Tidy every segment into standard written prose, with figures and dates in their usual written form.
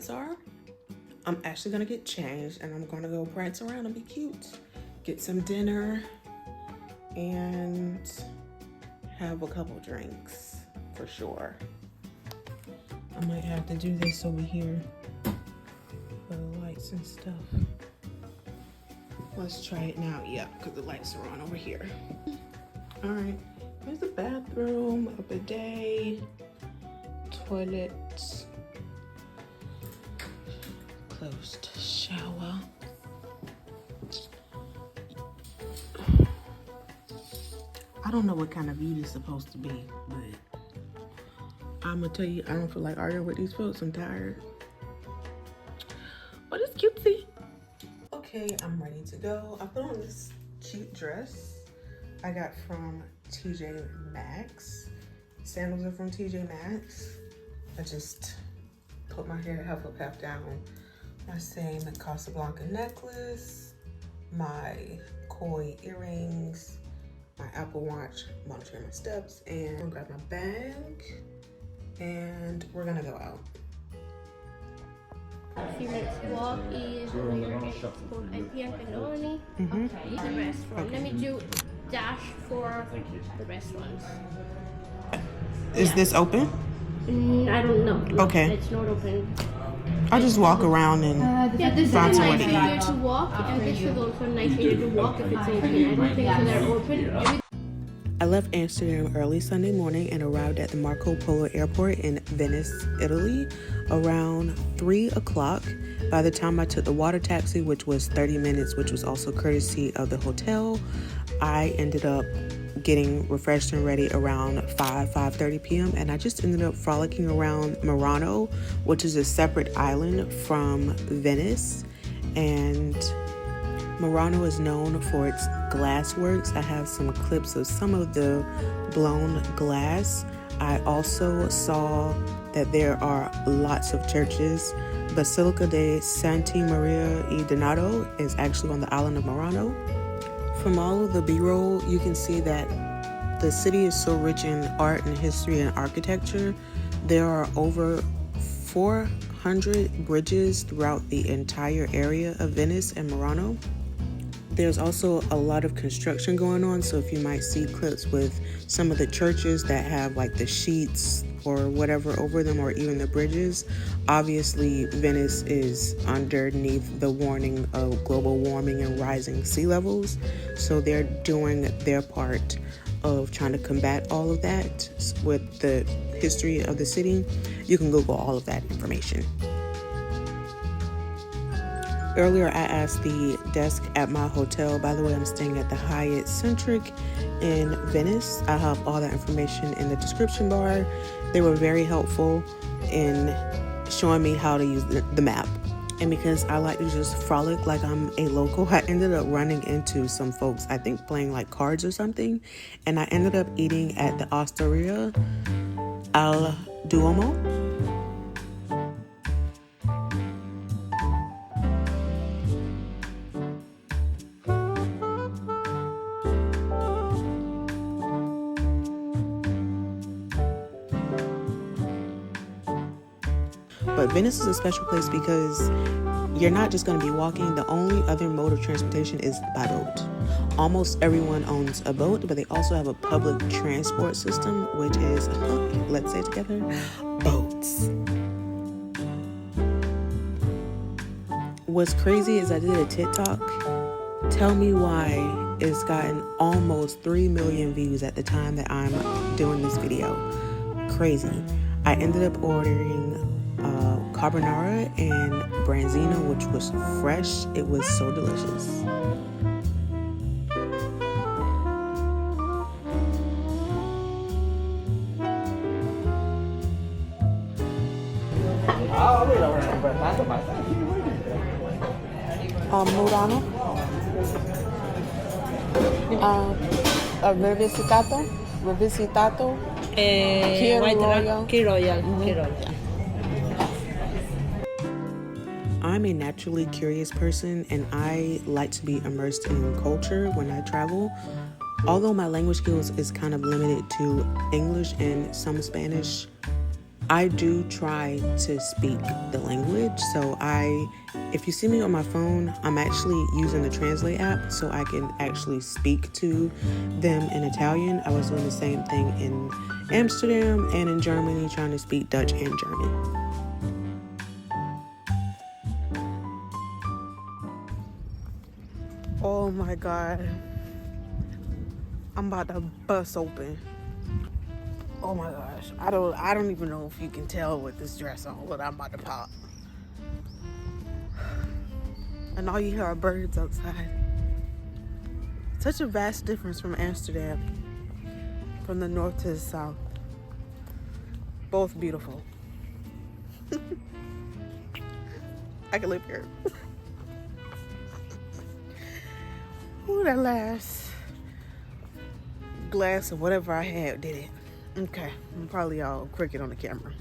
lights are, I'm actually gonna get changed and I'm gonna go prance around and be cute. Get some dinner and have a couple drinks for sure. I might have to do this over here for the lights and stuff. Let's try it now. Yeah, because the lights are on over here. All right, here's the bathroom, a bidet, toilet, closed shower. I don't know what kind of view this is supposed to be, but I'm gonna tell you, I don't feel like arguing with these folks. I'm tired, but it's cutesy. Okay, I'm ready to go. I put on this cute dress I got from TJ Maxx. Sandals are from TJ Maxx. I just put my hair half up, half down. My same Casablanca necklace, my koi earrings, my Apple Watch, monitoring my steps, and I'm gonna grab my bag, and we're gonna go out. A few minutes walk is Piancanoni. The restaurant. Okay. Let me do dash for the restaurants. Is this open? I don't know. No, Okay. It's not open. I'll just walk around and Yeah, this is a find nice somewhere to area eat. to walk, and this is also a nice area to walk if it's open. I don't think so they're open. I left Amsterdam early Sunday morning and arrived at the Marco Polo airport in Venice, Italy around 3 o'clock. By the time I took the water taxi, which was 30 minutes, which was also courtesy of the hotel, I ended up getting refreshed and ready around 5:30 p.m. and I just ended up frolicking around Murano, which is a separate island from Venice. And Murano is known for its glass works. I have some clips of some of the blown glass. I also saw that there are lots of churches. Basilica di San Maria e Donato is actually on the island of Murano. From all of the B-roll, you can see that the city is so rich in art and history and architecture. There are over 400 bridges throughout the entire area of Venice and Murano. There's also a lot of construction going on, so if you might see clips with some of the churches that have like the sheets or whatever over them, or even the bridges, obviously Venice is underneath the warning of global warming and rising sea levels, so they're doing their part of trying to combat all of that with the history of the city. You can Google all of that information. Earlier, I asked the desk at my hotel. By the way, I'm staying at the Hyatt Centric in Venice. I have all that information in the description bar. They were very helpful in showing me how to use the map. And because I like to just frolic like I'm a local, I ended up running into some folks, I think playing like cards or something. And I ended up eating at the Osteria al Duomo. But Venice is a special place because you're not just going to be walking. The only other mode of transportation is by boat. Almost everyone owns a boat, but they also have a public transport system, which is, let's say it together, boats. What's crazy is I did a TikTok. Tell me why it's gotten almost 3 million views at the time that I'm doing this video. Crazy. I ended up ordering carbonara and branzino, which was fresh. It was so delicious. Murano. Revisitato. Key Royal. I'm a naturally curious person, and I like to be immersed in culture when I travel. Although my language skills is kind of limited to English and some Spanish, I do try to speak the language. So if you see me on my phone, I'm actually using the Translate app so I can actually speak to them in Italian. I was doing the same thing in Amsterdam and in Germany, trying to speak Dutch and German. Oh my God. I'm about to bust open. Oh my gosh. I don't even know if you can tell with this dress on what I'm about to pop. And all you hear are birds outside. Such a vast difference from Amsterdam. From the north to the south. Both beautiful. I could live here. Ooh, that last glass of whatever I had did it. Okay, I'm probably all crooked on the camera.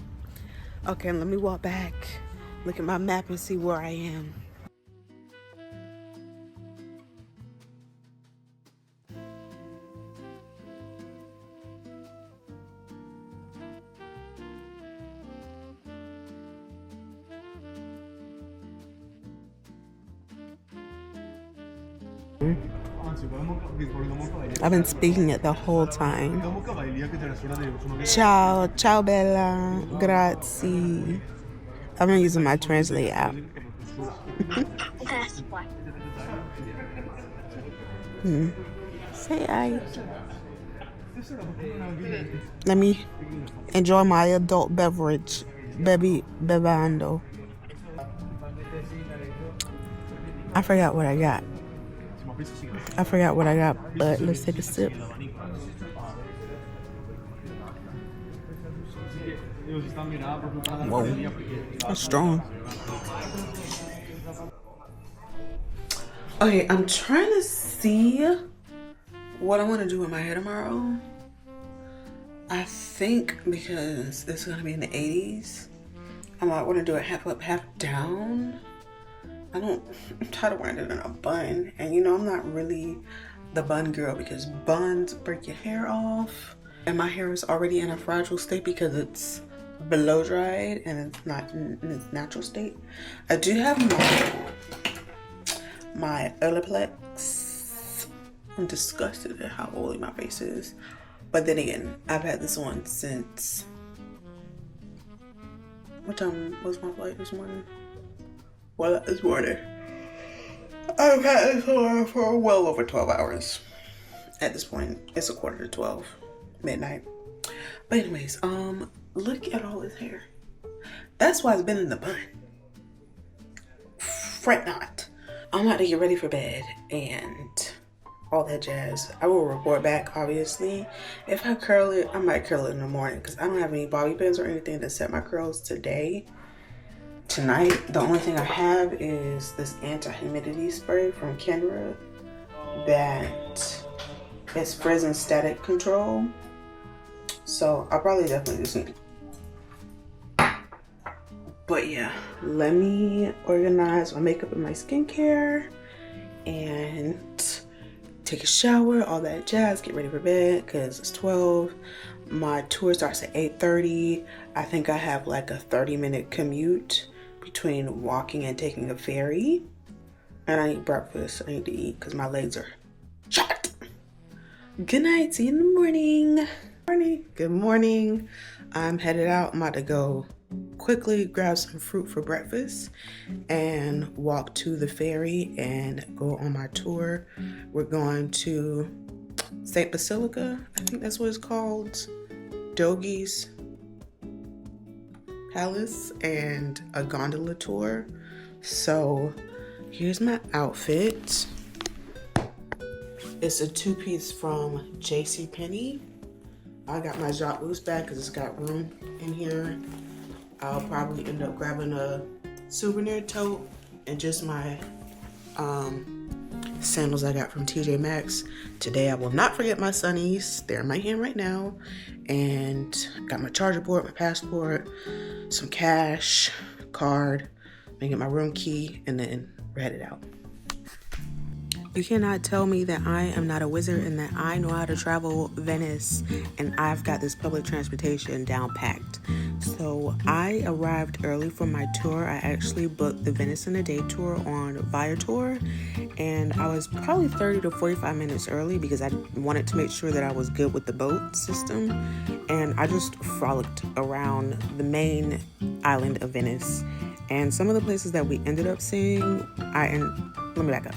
Okay, let me walk back, look at my map and see where I am. I've been speaking it the whole time. Ciao, ciao bella, grazie. I've been using my Translate app. Say hi. Let me enjoy my adult beverage. Bevando. I forgot what I got. But let's take a sip. Whoa, that's strong. Okay, I'm trying to see what I want to do with my hair tomorrow. I think because it's going to be in the 80s, I might want to do it half up, half down. I'm tired of wearing it in a bun. And you know, I'm not really the bun girl because buns break your hair off. And my hair is already in a fragile state because it's blow dried and it's not in its natural state. I do have my Olaplex. I'm disgusted at how oily my face is. But then again, I've had this on since... What time was my flight this morning? Well, this morning. I've had this on for well over 12 hours. At this point, it's 11:45, midnight. But anyways, look at all this hair. That's why it's been in the bun. Fret not. I'm about to get ready for bed and all that jazz. I will report back, obviously. If I curl it, I might curl it in the morning because I don't have any bobby pins or anything to set my curls tonight. The only thing I have is this anti-humidity spray from Kenra that is frizz static control. So I'll probably definitely do something. But yeah, let me organize my makeup and my skincare and take a shower, all that jazz, get ready for bed because it's 12. My tour starts at 8:30. I think I have like a 30-minute commute between walking and taking a ferry. And I need breakfast. I need to eat because my legs are shot. Good night. See you in the morning. Good morning. I'm headed out. I'm about to go quickly grab some fruit for breakfast and walk to the ferry and go on my tour. We're going to St. Basilica. I think that's what it's called. Dogi's Palace and a gondola tour. So here's my outfit. It's a two-piece from JCPenney. I got my Jacques Louis bag because it's got room in here. I'll probably end up grabbing a souvenir tote and just my sandals I got from TJ Maxx. Today I will not forget my sunnies. They're in my hand right now. And got my charger board, my passport, some cash, card, and get my room key, and then we're headed out. You cannot tell me that I am not a wizard and that I know how to travel Venice and I've got this public transportation down packed. So I arrived early for my tour. I actually booked the Venice in a Day tour on Viator, and I was probably 30 to 45 minutes early because I wanted to make sure that I was good with the boat system. And I just frolicked around the main island of Venice. And some of the places that we ended up seeing, let me back up.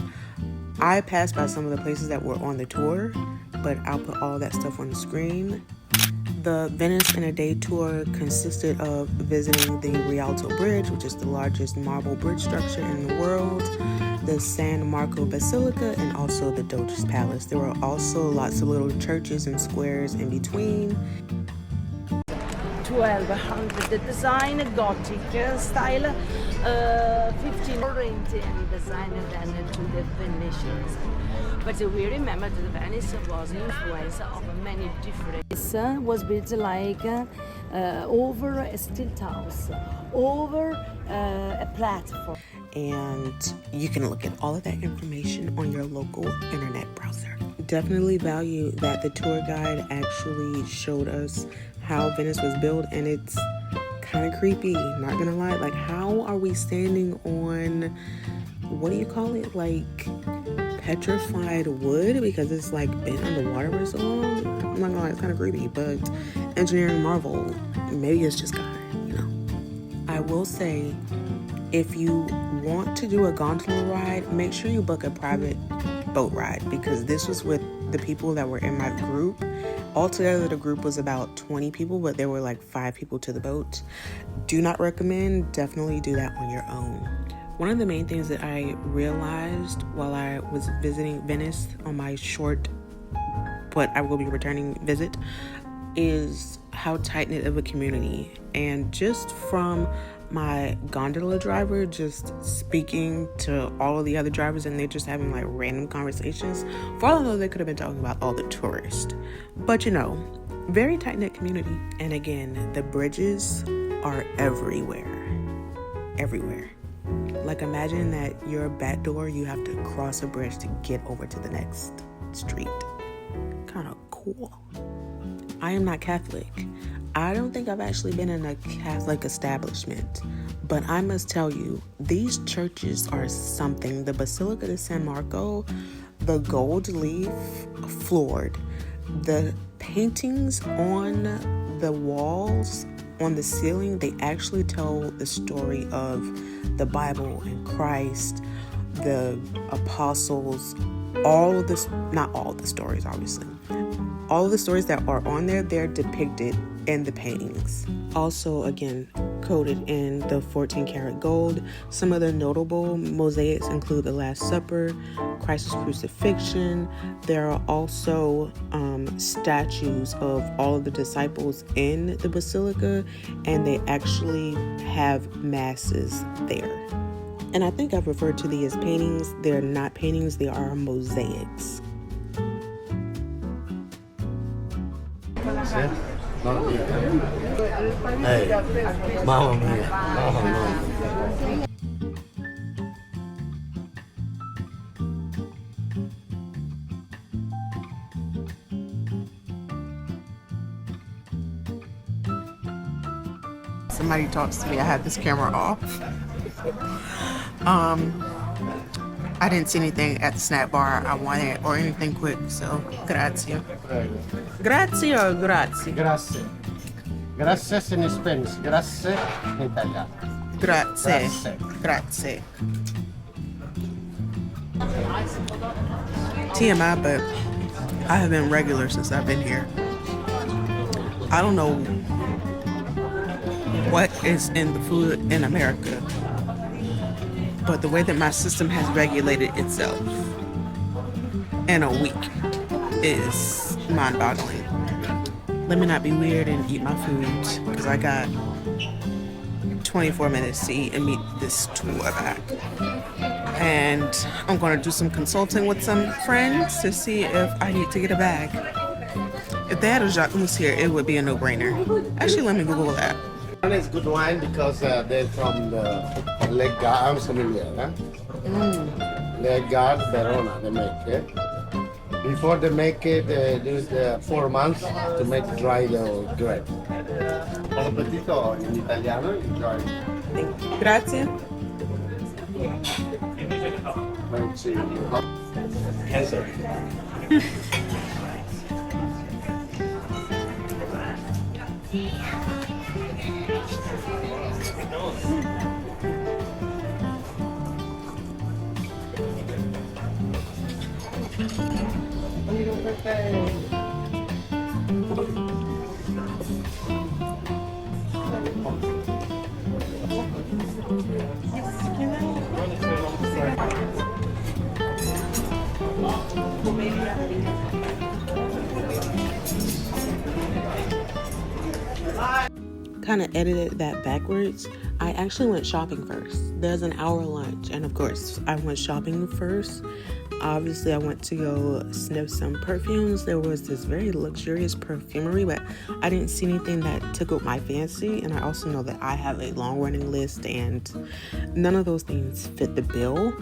I passed by some of the places that were on the tour, but I'll put all that stuff on the screen. The Venice in a Day tour consisted of visiting the Rialto Bridge, which is the largest marble bridge structure in the world, the San Marco Basilica, and also the Doge's Palace. There were also lots of little churches and squares in between. 1200, the design Gothic style, 15 Florentine design, and then to the Venetian style. But we remember that Venice was an influence of many different. This was built like over a stilt house, over a platform. And you can look at all of that information on your local internet browser. Definitely value that the tour guide actually showed us how Venice was built, and it's kind of creepy, not gonna lie. Like, how are we standing on, what do you call it, like petrified wood, because it's like been underwater for so long? I'm not gonna lie, it's kind of creepy, but engineering marvel. Maybe it's just God, you know. I will say, if you want to do a gondola ride, make sure you book a private boat ride, because this was with the people that were in my group. Altogether, the group was about 20 people, but there were like 5 people to the boat. Do not recommend. Definitely do that on your own. One of the main things that I realized while I was visiting Venice on my short, but I will be returning visit, is how tight-knit of a community. And just from my gondola driver just speaking to all of the other drivers, and they're just having like random conversations. For all I know, they could have been talking about all the tourists. But you know, very tight-knit community. And again, the bridges are everywhere. Everywhere. Like, imagine that your back door, you have to cross a bridge to get over to the next street. Kind of cool. I am not Catholic. I don't think I've actually been in a Catholic establishment, but I must tell you, these churches are something. The Basilica di San Marco, the gold leaf floored, the paintings on the walls, on the ceiling, they actually tell the story of the Bible and Christ, the apostles, all of this, not all of the stories, obviously. All of the stories that are on there, they're depicted in the paintings. Also, again, coated in the 14 karat gold. Some of the notable mosaics include the Last Supper, Christ's crucifixion. There are also statues of all of the disciples in the basilica, and they actually have masses there. And I think I've referred to these as paintings. They're not paintings, they are mosaics. Hey, mamma mia, mamma mia. Somebody talks to me, I have this camera off. I didn't see anything at the snack bar I wanted or anything quick, so grazie. Grazie or grazie? Grazie. Grazie in Spanish, grazie in Italiano. Grazie. Grazie. TMI, but I have been regular since I've been here. I don't know what is in the food in America, but the way that my system has regulated itself in a week is mind-boggling. Let me not be weird and eat my food, because I got 24 minutes to eat and meet this tour back. And I'm going to do some consulting with some friends to see if I need to get a bag. If they had a jacuzzi here, it would be a no-brainer. Actually, let me Google that. It's good wine because they're from the Lega Sommelier. they guard Verona, they make it. Before they make it, they do it 4 months to make dry the grape. Buon appetito in italiano, enjoy. Grazie. Cancer. Kind of edited that backwards. I actually went shopping first. There's an hour lunch, and of course I went shopping first. Obviously I went to go sniff some perfumes. There was this very luxurious perfumery, but I didn't see anything that tickled my fancy, and I also know that I have a long running list and none of those things fit the bill.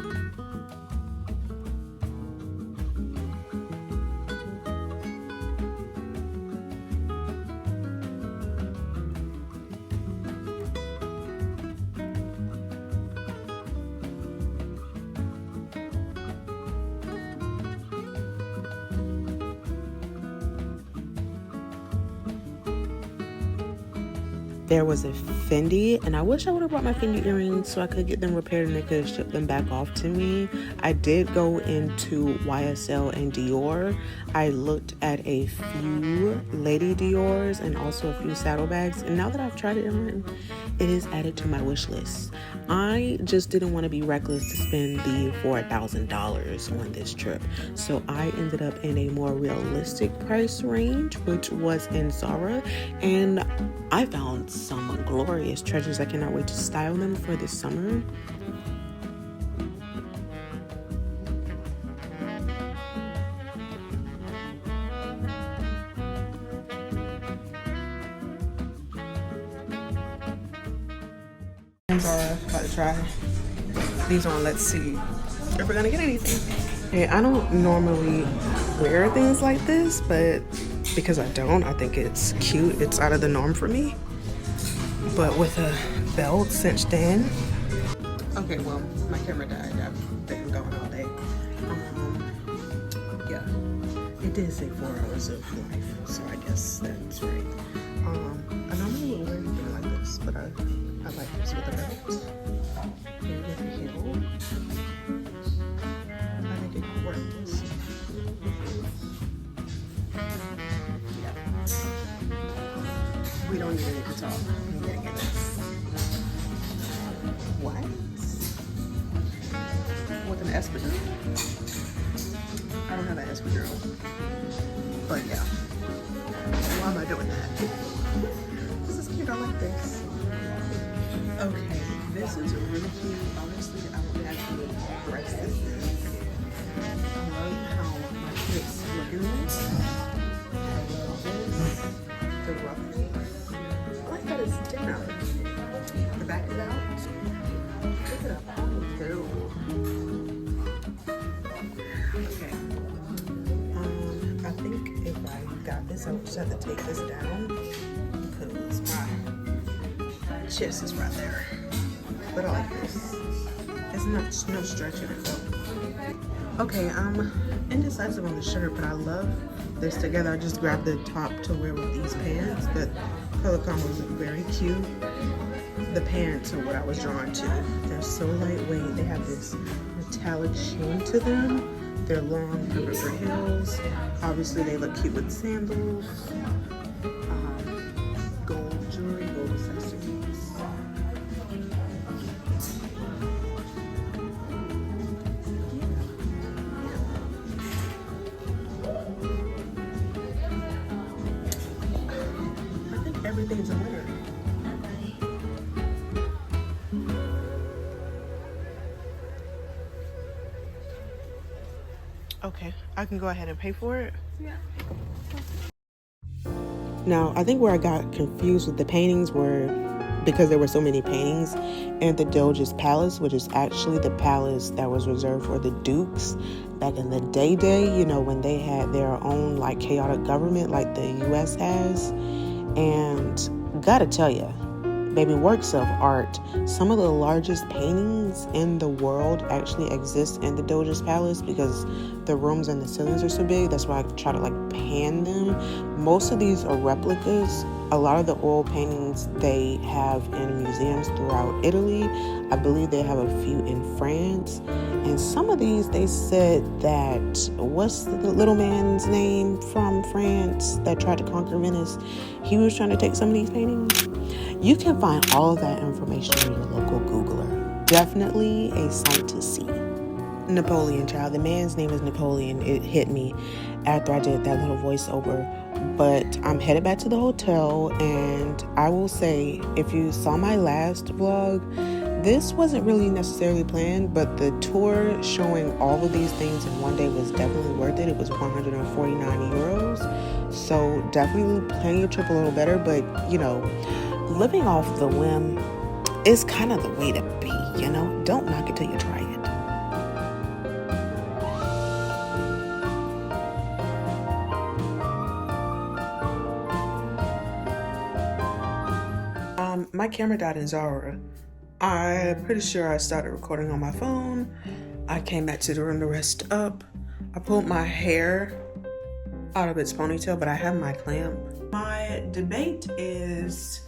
There was a Fendi, and I wish I would have brought my Fendi earrings so I could get them repaired and they could have shipped them back off to me. I did go into YSL and Dior. I looked at a few Lady Dior's and also a few saddlebags, and now that I've tried it on, it is added to my wish list. I just didn't want to be reckless to spend the $4,000 on this trip, so I ended up in a more realistic price range, which was in Zara, and I found some glorious treasures. I cannot wait to style them for this summer. Zara, about to try these on. Let's see if we're gonna get anything. Hey, I don't normally wear things like this, but because I don't, I think it's cute. It's out of the norm for me. But with a belt cinched in. Okay, well, my camera died. I've been gone all day. Yeah, it did say 4 hours of life, so I guess that's right. I normally wouldn't wear anything like this, but I like this with a belt. And with a heel. I think it could work. Yeah. We don't even need to talk. I'm getting it. What? With an espadrille? I don't have an espadrille. But yeah. Why am I doing that? This is cute. I like this. Okay, this is really cute. Honestly, I would actually dress this. I love how my hips look in this. I love this. The ruffle. I like that it's down. The back is out. Look at that. Oh, okay. I think if I got this, I would just have to take this down because my chest is right there. But I like this. It's not no stretch in it though. Okay, I'm indecisive on the shirt, but I love this together. I just grabbed the top to wear with these pants. The color combos are very cute. The pants are what I was drawn to. They're so lightweight. They have this metallic sheen to them. They're long, river heels. Obviously, they look cute with sandals. Gold jewelry, gold accessories. I think everything's a winner. Okay, I can go ahead and pay for it? Yeah. Now, I think where I got confused with the paintings were because there were so many paintings in the Doge's palace, which is actually the palace that was reserved for the dukes back in the day, you know, when they had their own like chaotic government like the US has. And gotta tell you, baby, works of art. Some of the largest paintings in the world actually exist in the Doge's palace because the rooms and the ceilings are so big. That's why I try to like pan them. Most of these are replicas. A lot of the oil paintings they have in museums throughout Italy. I believe they have a few in France. And some of these, they said that, what's the little man's name from France that tried to conquer Venice? He was trying to take some of these paintings. You can find all of that information in your local Googler. Definitely a sight to see. Napoleon, child. The man's name is Napoleon. It hit me after I did that little voiceover. But I'm headed back to the hotel, and I will say, if you saw my last vlog, this wasn't really necessarily planned, but the tour showing all of these things in one day was definitely worth it. It was 149 euros. So definitely plan your trip a little better, but you know, living off the whim is kind of the way to be, you know? Don't knock it till you try it. My camera died in Zara. I'm pretty sure I started recording on my phone. I came back to the room to rest up. I pulled my hair out of its ponytail, but I have my clamp. My debate is,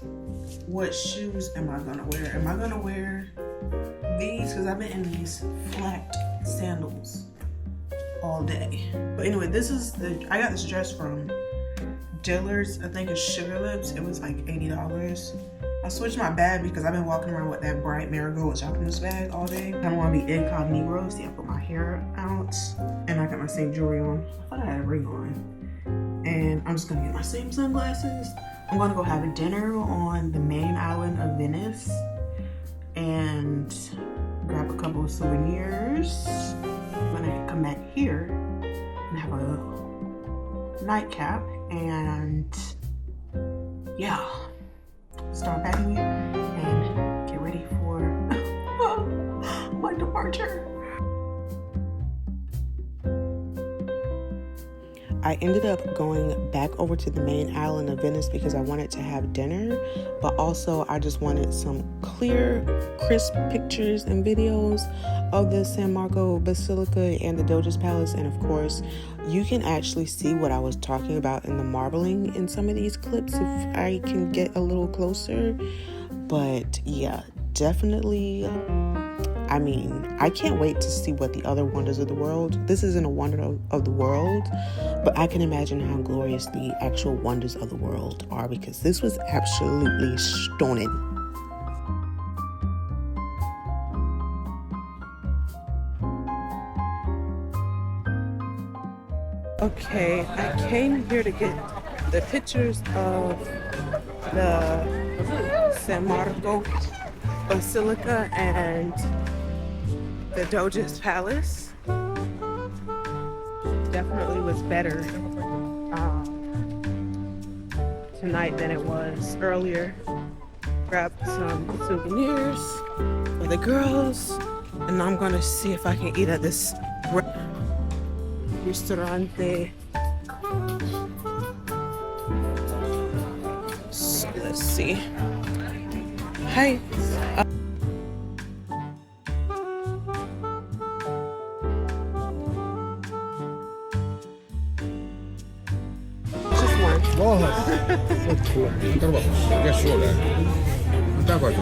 what shoes am I gonna wear? Am I gonna wear these? Because I've been in these flat sandals all day. But anyway, I got this dress from Dillard's. I think it's Sugar Lips. It was like $80. I switched my bag because I've been walking around with that bright marigold chocolate bag all day. I don't want to be incognito. See, I put my hair out and I got my same jewelry on. I thought I had a ring on. And I'm just gonna get my same sunglasses. I'm gonna go have a dinner on the main island of Venice and grab a couple of souvenirs. I'm gonna come back here and have a nightcap and yeah, start packing and get ready for my departure. I ended up going back over to the main island of Venice because I wanted to have dinner, but also I just wanted some clear, crisp pictures and videos of the San Marco Basilica and the Doge's Palace. And of course, you can actually see what I was talking about in the marbling in some of these clips if I can get a little closer. But yeah, definitely, I mean, I can't wait to see what the other wonders of the world. This isn't a wonder of the world, but I can imagine how glorious the actual wonders of the world are because this was absolutely stunning. Okay, I came here to get the pictures of the San Marco Basilica and the Doge's Palace. Definitely was better tonight than it was earlier. Grabbed some souvenirs for the girls, and I'm gonna see if I can eat at this restaurante. So let's see. Hi. Just one. Guess what? That was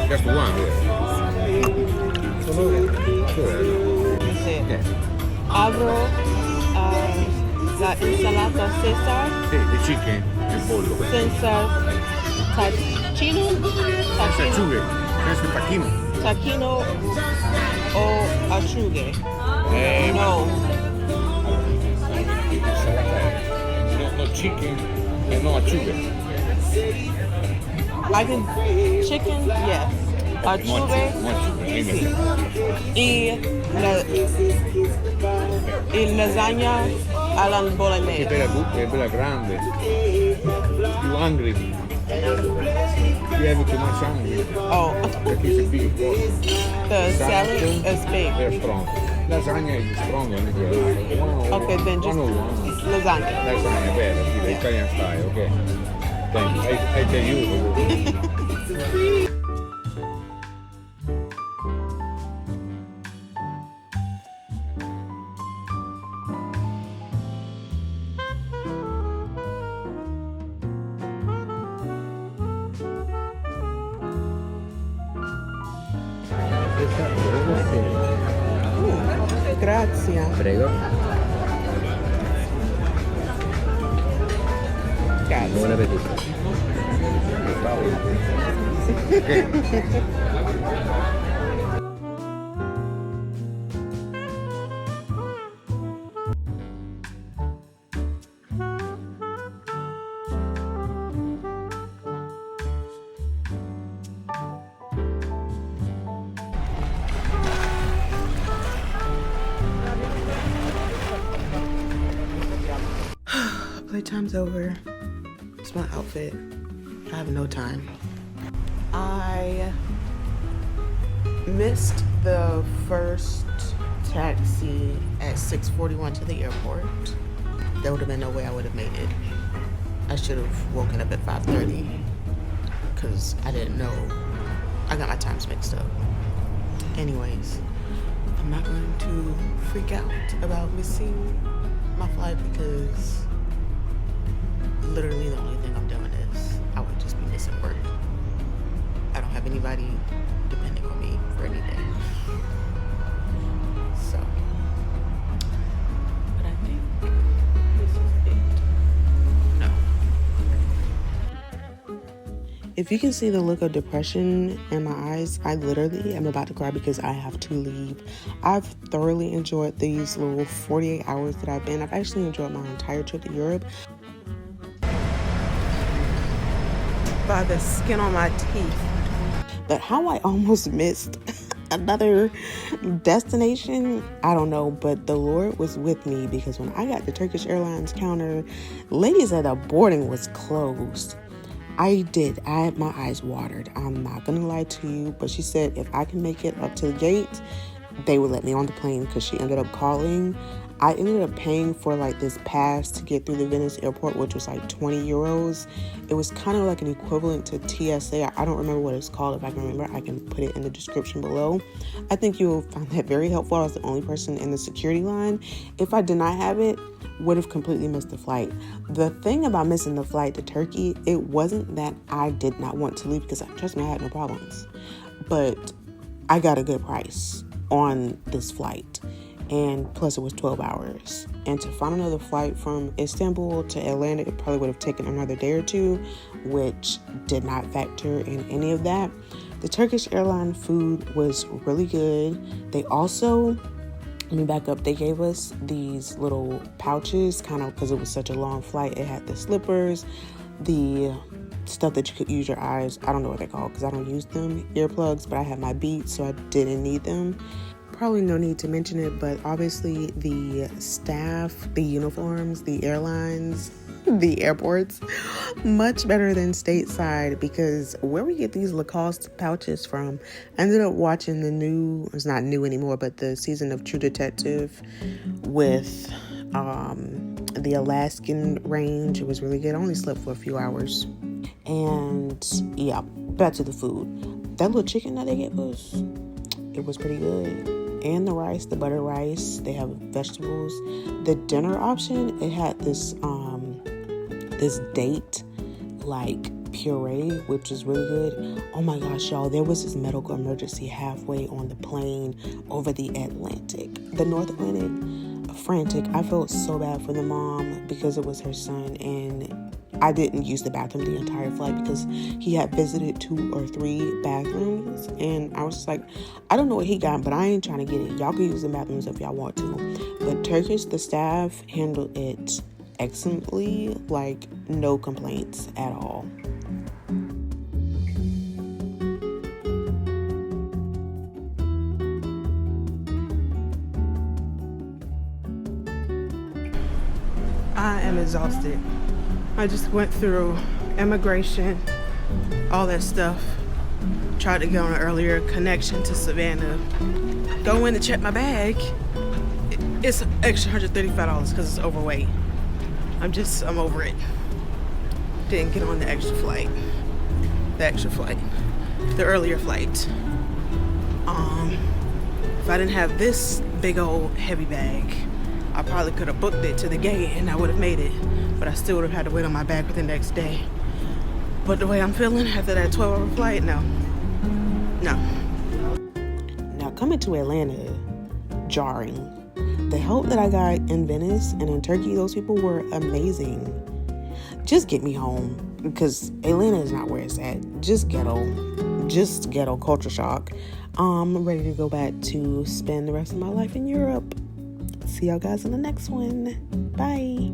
just one. Abro la insalata Cesar. Sì, the chicken, il pollo. Senza tacchino. Senza acciughe, senza tacchino. Tacchino o acciughe? No. No chicken and no acciughe. I can chicken, yes. Acciughe, sì. Il lasagna alla Che bolognese. bella grande. You hungry? You have too much onion. Oh, That is a big pot. the salad is big. They're strong. Lasagna is strong. Okay, then just 101. lasagna. Lasagna, bene, sì, the Italian style, okay. Thank you. I tell you. Grazie. Prego. Grazie. Buon appetito. Playtime's over. It's my outfit. I have no time. I missed the first taxi at 6:41 to the airport. There would have been no way I would have made it. I should have woken up at 5:30 because I didn't know. I got my times mixed up. Anyways, I'm not going to freak out about missing my flight because literally the only thing I'm doing is I would just be missing work. I don't have anybody depending on me for anything. So, but I think this is it. No. If you can see the look of depression in my eyes, I literally am about to cry because I have to leave. I've thoroughly enjoyed these little 48 hours that I've been. I've actually enjoyed my entire trip to Europe. By the skin on my teeth. But how I almost missed another destination, I don't know, but the Lord was with me because when I got the Turkish Airlines counter, lady said the boarding was closed. I had my eyes watered. I'm not gonna lie to you, but she said if I can make it up to the gate, they would let me on the plane because she ended up calling. I ended up paying for like this pass to get through the Venice airport, which was like 20 euros. It was kind of like an equivalent to TSA. I don't remember what it's called. If I can remember, I can put it in the description below. I think you'll find that very helpful. I was the only person in the security line. If I did not have it, would have completely missed the flight. The thing about missing the flight to Turkey, it wasn't that I did not want to leave because trust me, I had no problems. But I got a good price on this flight. And plus it was 12 hours. And to find another flight from Istanbul to Atlanta, it probably would have taken another day or two, which did not factor in any of that. The Turkish airline food was really good. They also, let me back up, they gave us these little pouches, kind of because it was such a long flight. It had the slippers, the stuff that you could use your eyes. I don't know what they're called because I don't use them, earplugs, but I had my Beats, so I didn't need them. Probably no need to mention it, but obviously the staff, the uniforms, the airlines, the airports, much better than stateside because where we get these Lacoste pouches from, I ended up watching it's not new anymore, but the season of True Detective with the Alaskan range. It was really good. I only slept for a few hours. And yeah, back to the food. That little chicken that they gave us, it was pretty good. And the rice, the butter rice, they have vegetables. The dinner option, it had this date like puree, which is really good. Oh my gosh, y'all, there was this medical emergency halfway on the plane over the Atlantic, the North Atlantic. Frantic. I felt so bad for the mom because it was her son, and I didn't use the bathroom the entire flight because he had visited 2 or 3 bathrooms, and I was just like, I don't know what he got, but I ain't trying to get it. Y'all can use the bathrooms if y'all want to. But Turkish, the staff handled it excellently, like no complaints at all. I am exhausted. I just went through immigration, all that stuff. Tried to get on an earlier connection to Savannah. Go in to check my bag. It's an extra $135 because it's overweight. I'm over it. Didn't get on the extra flight. The earlier flight. If I didn't have this big old heavy bag, I probably could have booked it to the gate and I would have made it. But I still would have had to wait on my bag for the next day. But the way I'm feeling after that 12-hour flight, no. Now coming to Atlanta, jarring. The help that I got in Venice and in Turkey, those people were amazing. Just get me home, because Atlanta is not where it's at. Just ghetto culture shock. I'm ready to go back to spend the rest of my life in Europe. See y'all guys in the next one. Bye.